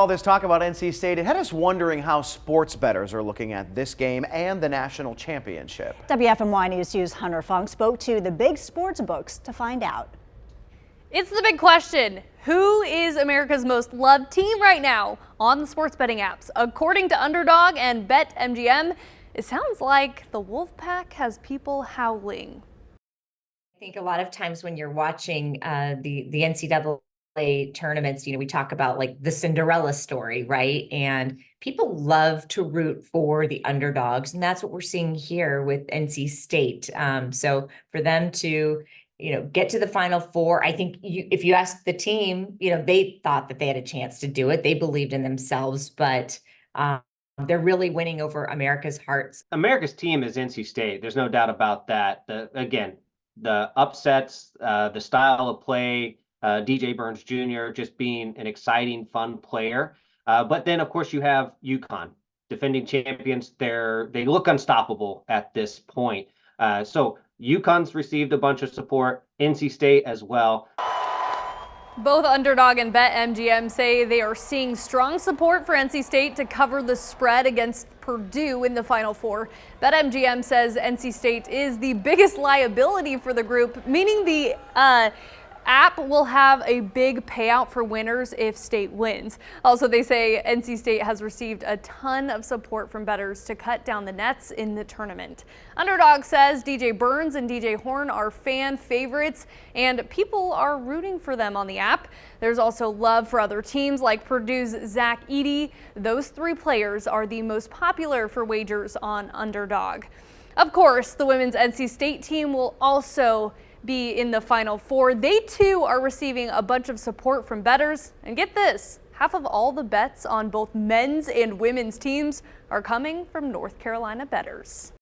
All this talk about NC State, it had us wondering how sports bettors are looking at this game and the national championship. WFMY News 2's Hunter Funk spoke to the big sports books to find out. It's the big question. Who is America's most loved team right now on the sports betting apps? According to Underdog and BetMGM, it sounds like the Wolfpack has people howling. I think a lot of times when you're watching the NCAA tournaments, we talk about like the Cinderella story, right? And people love to root for the underdogs, and that's what we're seeing here with NC State. So for them to get to the Final Four, I think if you ask the team, they thought that they had a chance to do it. They believed in themselves, but they're really winning over America's hearts. America's team is NC State. There's no doubt about that. The upsets, the style of play, DJ Burns Jr. just being an exciting, fun player. But then, of course, you have UConn, defending champions. They look unstoppable at this point. So UConn's received a bunch of support, NC State as well. Both Underdog and BetMGM say they are seeing strong support for NC State to cover the spread against Purdue in the Final Four. BetMGM says NC State is the biggest liability for the group, meaning the app will have a big payout for winners if State wins. Also, they say NC State has received a ton of support from bettors to cut down the nets in the tournament. Underdog says DJ Burns and DJ Horn are fan favorites and people are rooting for them on the app. There's also love for other teams like Purdue's Zach Edey. Those three players are the most popular for wagers on Underdog. Of course, the women's NC State team will also be in the Final Four. They too are receiving a bunch of support from bettors. And get this, half of all the bets on both men's and women's teams are coming from North Carolina bettors.